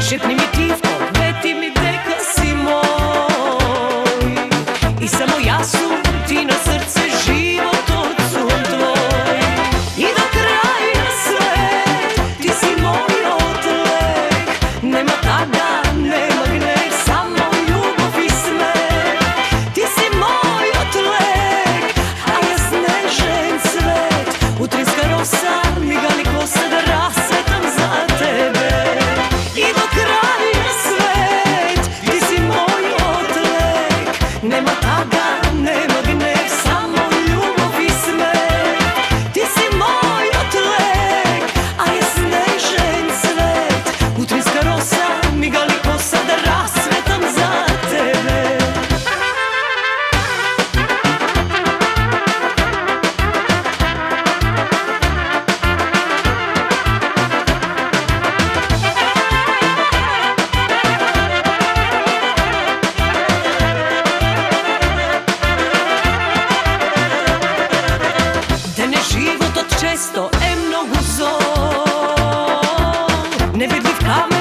Šepni mi tiho, leti mi deka si moj. I samo ja su ti na srce, život odsum tvoj. I do kraja svet, ti si moj odlek. Nema tada, nema gneh, samo ljubav i smeh. Ti si moj odlek, a ja snežen cvet. Utrinska rosa, migali kosa da rasvetam za tebe. I do kraja svet, ti si moj odlek. Nema taga, nema gneh, samo ljubav i smeh. Ti si moj odlek, a ja snežen cvet. Utrinska rosa, migali kosa da rasvetam za tebe. Život od često, mnogo zol, nevidljiv kamen.